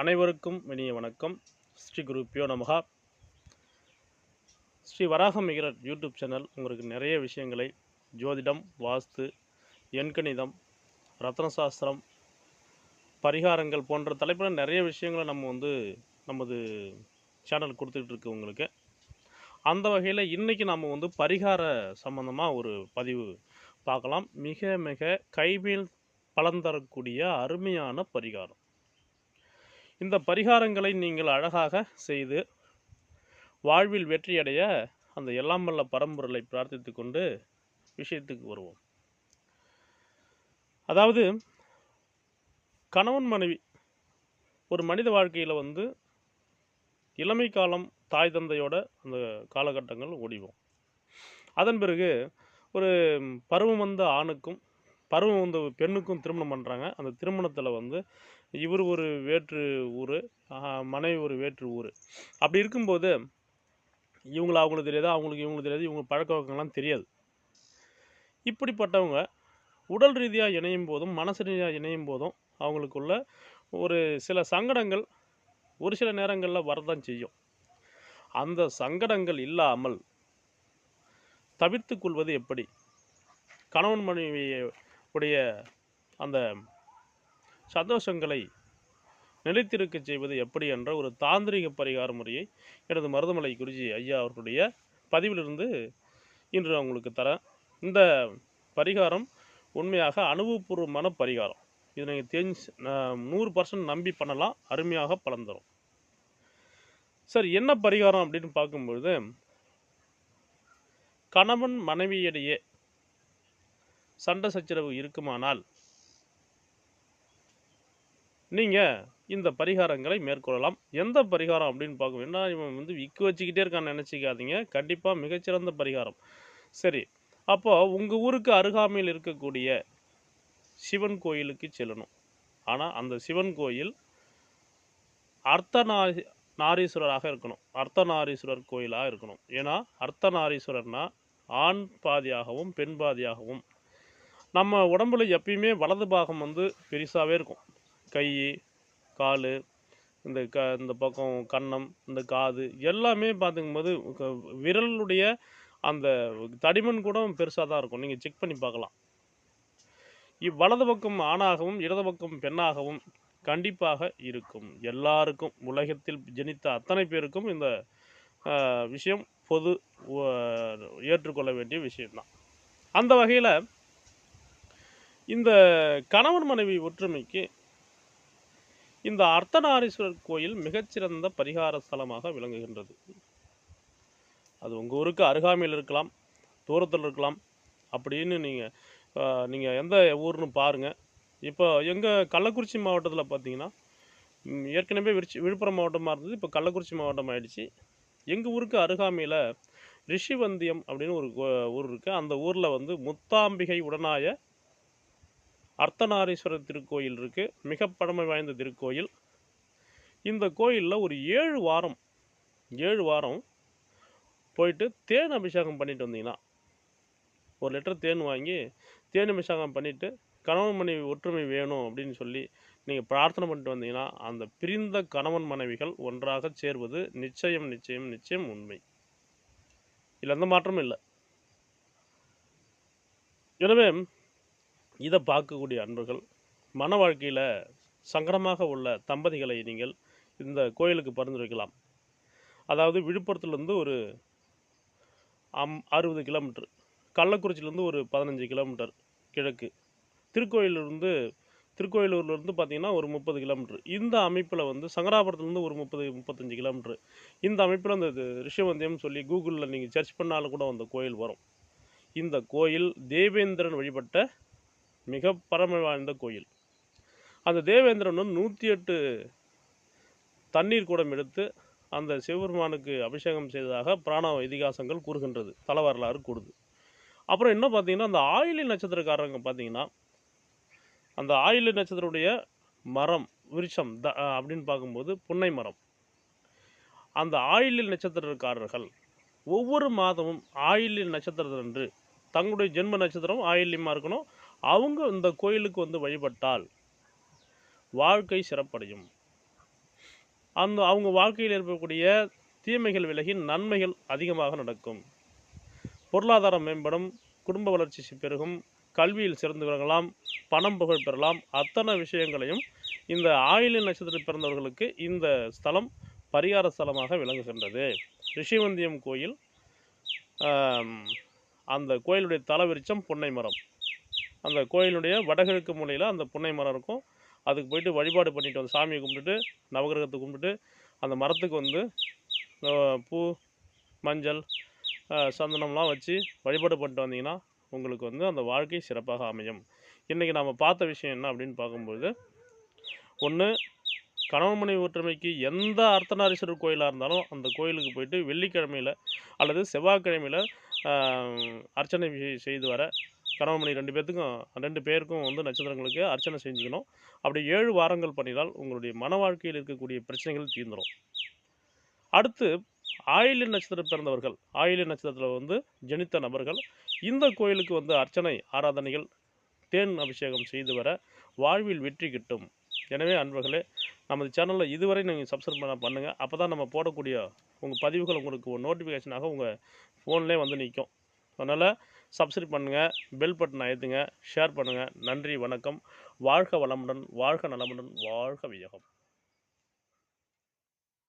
அனைவருக்கும் இனிய வணக்கம். ஸ்ரீ குருப்பியோ நமகா. ஸ்ரீ வராகம் மிகிரர் யூடியூப் சேனல் உங்களுக்கு நிறைய விஷயங்களை ஜோதிடம், வாஸ்து, எண்கணிதம், ரத்னசாஸ்திரம், பரிகாரங்கள் போன்ற தலைப்பில் நிறைய விஷயங்களை நமது சேனல் கொடுத்துட்ருக்கு உங்களுக்கு. அந்த வகையில் இன்றைக்கி நம்ம பரிகார சம்பந்தமாக ஒரு பதிவு பார்க்கலாம். மிக மிக கைமேல் பலன் தரக்கூடிய அருமையான பரிகாரம். இந்த பரிகாரங்களை நீங்கள் அழகாக செய்து வாழ்வில் வெற்றியடைய அந்த எல்லாம் வல்ல பரம்பொருளை பிரார்த்தித்து கொண்டு விஷயத்துக்கு வருவோம். அதாவது கணவன் மனைவி ஒரு மனித வாழ்க்கையில் இளமை காலம் தாய் தந்தையோட அந்த காலகட்டங்கள் ஓடிவோம். அதன் பிறகு ஒரு பருவம் வந்த ஆணுக்கும் பருவம் வந்த பெண்ணுக்கும் திருமணம் பண்ணுறாங்க. அந்த திருமணத்தில் இவர் ஒரு வேற்று ஊர், மனைவி ஒரு வேற்று ஊர். அப்படி இருக்கும்போது அவங்களுக்கு தெரியாது, இவங்களுக்கு தெரியாது, இவங்க பழக்க வழக்கங்கள்லாம் தெரியாது. இப்படிப்பட்டவங்க உடல் ரீதியாக இணையும் போதும் மனசு ரீதியாக இணையும் போதும் அவங்களுக்குள்ள ஒரு சில சங்கடங்கள் ஒரு சில நேரங்களில் வரதான் செய்யும். அந்த சங்கடங்கள் இல்லாமல் தவிர்த்து கொள்வது எப்படி, கணவன் மனைவியுடைய அந்த சந்தோஷங்களை நிலைத்திருக்க செய்வது எப்படி என்ற ஒரு தாந்திரிக பரிகார முறையை எனது மருதமலை குருஜி ஐயா அவர்களுடைய பதிவிலிருந்து இன்று அவங்களுக்கு தரேன். இந்த பரிகாரம் உண்மையாக அனுபவபூர்வமான பரிகாரம். இதை நீங்கள் 100% நம்பி பண்ணலாம். அருமையாக பலன் தரும். சரி, என்ன பரிகாரம் அப்படின்னு பார்க்கும்பொழுது, கணவன் மனைவியிடையே சண்டை சச்சரவு இருக்குமானால் நீங்கள் இந்த பரிகாரங்களை மேற்கொள்ளலாம். எந்த பரிகாரம் அப்படின்னு பார்க்கணும்னா, இவன் விக்கு வச்சுக்கிட்டே இருக்கான்னு நினச்சிக்காதீங்க. கண்டிப்பாக மிகச்சிறந்த பரிகாரம். சரி, அப்போ உங்கள் ஊருக்கு அருகாமையில் இருக்கக்கூடிய சிவன் கோயிலுக்கு செல்லணும். ஆனால் அந்த சிவன் கோயில் அர்த்தநாரீஸ்வரராக இருக்கணும். அர்த்தநாரீஸ்வரர் கோயிலாக இருக்கணும். ஏன்னா அர்த்தநாரீஸ்வரர்னா ஆண் பாதியாகவும் பெண் பாதியாகவும். நம்ம உடம்புல எப்பயுமே வலது பாகம் பெருசாகவே இருக்கும். கை, கால், இந்த பக்கம் கன்னம், இந்த காது எல்லாமே பார்த்துக்கும்போது விரலுடைய அந்த தடிமன் கூட பெருசாக தான் இருக்கும். நீங்கள் செக் பண்ணி பார்க்கலாம். வலது பக்கம் ஆணாகவும் இடது பக்கம் பெண்ணாகவும் கண்டிப்பாக இருக்கும். எல்லாருக்கும், உலகத்தில் ஜனித்த அத்தனை பேருக்கும் இந்த விஷயம் பொது ஏற்றுக்கொள்ள வேண்டிய விஷயம்தான். அந்த வகையில் இந்த கணவன் மனைவி ஒற்றுமைக்கு இந்த அர்த்தநாரீஸ்வரர் கோயில் மிகச்சிறந்த பரிகார ஸ்தலமாக விளங்குகின்றது. அது உங்கள் ஊருக்கு அருகாமையில் இருக்கலாம், தூரத்தில் இருக்கலாம். அப்படின்னு நீங்கள் எந்த ஊர்னு பாருங்கள். இப்போ எங்கள் கள்ளக்குறிச்சி மாவட்டத்தில் பார்த்தீங்கன்னா, ஏற்கனவே விழுப்புரம் மாவட்டமாக இருந்தது, இப்போ கள்ளக்குறிச்சி மாவட்டம் ஆகிடுச்சு. எங்கள் ஊருக்கு அருகாமையில் ரிஷிவந்தியம் அப்படின்னு ஒரு ஊர் இருக்குது. அந்த ஊரில் முத்தாம்பிகை உடனாய அர்த்தநாரீஸ்வரர் திருக்கோயில் இருக்குது. மிக பழமை வாய்ந்த திருக்கோயில். இந்த கோயிலில் ஒரு 7 வாரம் போயிட்டு தேன் அபிஷேகம் பண்ணிட்டு வந்தீங்கன்னா, 1 லிட்டர் தேன் வாங்கி தேன் அபிஷேகம் பண்ணிவிட்டு கணவன் மனைவி ஒற்றுமை வேணும் அப்படின்னு சொல்லி நீங்கள் பிரார்த்தனை பண்ணிட்டு வந்தீங்கன்னா, அந்த பிரிந்த கணவன் மனைவிகள் ஒன்றாக சேர்வது நிச்சயம் நிச்சயம் நிச்சயம் உண்மை. இல்லை, எந்த மாற்றமும் இல்லை. எனவே இதை பார்க்கக்கூடிய அன்பர்கள், மன வாழ்க்கையில் சங்கடமாக உள்ள தம்பதிகளை நீங்கள் இந்த கோயிலுக்கு பரிந்துரைக்கலாம். அதாவது விழுப்புரத்துலேருந்து ஒரு 60 கிலோமீட்டர், கள்ளக்குறிச்சியிலேருந்து ஒரு 15 கிலோமீட்டர் கிழக்கு, திருக்கோயிலூர்லேருந்து பார்த்திங்கன்னா ஒரு 30 கிலோமீட்டர். இந்த அமைப்பில் சங்கராபுரத்துலேருந்து ஒரு 30-35 கிலோமீட்டர். இந்த அமைப்பில் அந்த ரிஷிவந்தியம் சொல்லி கூகுளில் நீங்கள் சர்ச் பண்ணாலும் கூட அந்த கோயில் வரும். இந்த கோயில் தேவேந்திரன் வழிபட்ட மிக பழமை வாய்ந்த கோயில். அந்த தேவேந்திரன் 108 தண்ணீர் கூடம் எடுத்து அந்த சிவபெருமானுக்கு அபிஷேகம் செய்ததாக புராண இதிகாசங்கள் கூறுகின்றது, தல வரலாறு கூடுது. அப்புறம் என்ன பார்த்தீங்கன்னா, அந்த ஆயிலி நட்சத்திரக்காரங்க பார்த்தீங்கன்னா, அந்த ஆயிலி நட்சத்திரத்துடைய மரம் விருட்சம் அப்படின்னு பார்க்கும்போது புன்னை மரம். அந்த ஆயிலி நட்சத்திரக்காரர்கள் ஒவ்வொரு மாதமும் ஆயிலி நட்சத்திரத்தன்று தங்களுடைய ஜென்ம நட்சத்திரம் ஆயில்யமாக இருக்கணும், அவங்க இந்த கோயிலுக்கு வழிபட்டால் வாழ்க்கை சிறப்படையும். அவங்க வாழ்க்கையில் இருக்கக்கூடிய தீமைகள் விலகி நன்மைகள் அதிகமாக நடக்கும். பொருளாதாரம் மேம்படும், குடும்ப வளர்ச்சி பெருகும், கல்வியில் சிறந்து விளங்கலாம், பணம் புகழ் பெறலாம். அத்தனை விஷயங்களையும் இந்த ஆயில்ய நட்சத்திரத்தில் பிறந்தவர்களுக்கு இந்த ஸ்தலம் பரிகார ஸ்தலமாக விளங்குகின்றது. ரிஷிவந்தியம் கோயில், அந்த கோயிலுடைய தலவிருட்சம் புன்னை மரம். அந்த கோயிலுடைய வடகிழக்கு மூலையில் அந்த புன்னை மரம் இருக்கும். அதுக்கு போயிட்டு வழிபாடு பண்ணிட்டு வந்து சாமியை கும்பிட்டுட்டு நவகிரகத்தை கும்பிட்டுட்டு அந்த மரத்துக்கு வந்து பூ, மஞ்சள், சந்தனம்லாம் வச்சு வழிபாடு பண்ணிட்டு வந்தீங்கன்னா உங்களுக்கு வந்து அந்த வாழ்க்கை சிறப்பாக அமையும். இன்றைக்கி நம்ம பார்த்த விஷயம் என்ன அப்படின்னு பார்க்கும்போது, ஒன்று, கணவன் மனைவி ஒற்றுமைக்கு எந்த அர்த்தநாரீஸ்வரர் கோயிலாக இருந்தாலும் அந்த கோயிலுக்கு போயிட்டு வெள்ளிக்கிழமையில் அல்லது செவ்வாய்க்கிழமையில் அர்ச்சனை செய்து வர, கணவன் மனைவி 2 பேருக்கும் வந்து நட்சத்திரங்களுக்கு அர்ச்சனை செஞ்சுக்கணும். அப்படி 7 வாரங்கள் பண்ணினால் உங்களுடைய மன வாழ்க்கையில் இருக்கக்கூடிய பிரச்சனைகள் தீர்ந்துடும். அடுத்து, ஆயில்ய நட்சத்திரம் பிறந்தவர்கள், ஆயில்ய நட்சத்திரத்தில் வந்து ஜனித்த நபர்கள் இந்த கோயிலுக்கு வந்து அர்ச்சனை ஆராதனைகள், தேன் அபிஷேகம் செய்து வர வாழ்வில் வெற்றி கிட்டும். எனவே அன்பர்களே, நமது சேனலில் இதுவரை நீங்கள் சப்ஸ்கிரைப் பண்ணுங்கள். அப்போ தான் நம்ம போடக்கூடிய உங்கள் பதிவுகள் உங்களுக்கு ஒரு நோட்டிஃபிகேஷனாக உங்கள் ஃபோன்லேயே வந்து நிற்கும். அதனால் சப்ஸ்கிரைப் பண்ணுங்கள், பெல் பட்டனை அழுத்துங்க, ஷேர் பண்ணுங்கள். நன்றி, வணக்கம். வாழ்க வளமுடன், வாழ்க நலமுடன், வாழ்க வையகம்.